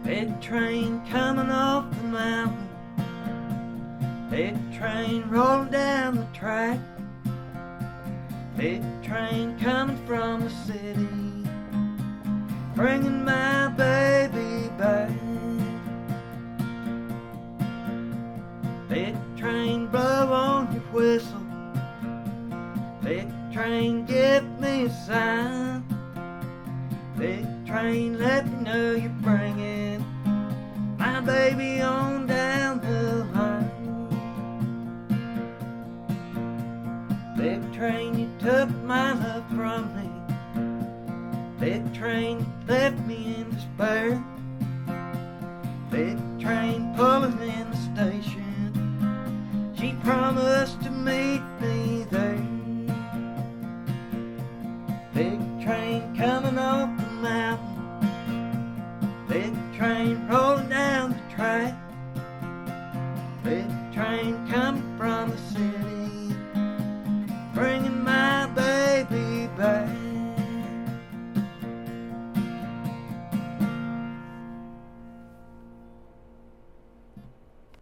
Big train coming off the mountain, big train rolling down the track, big train coming from the city, bringing my baby back. Big train, blow on your whistle, big train, give me a sign. Big train, let me know you're bringing my baby on down the line. Big train, you took my love from me. Big train, you left me in despair. Big train, pulling in the station, she promised to meet me there. Big train coming off the mountain, big train rolling down the track,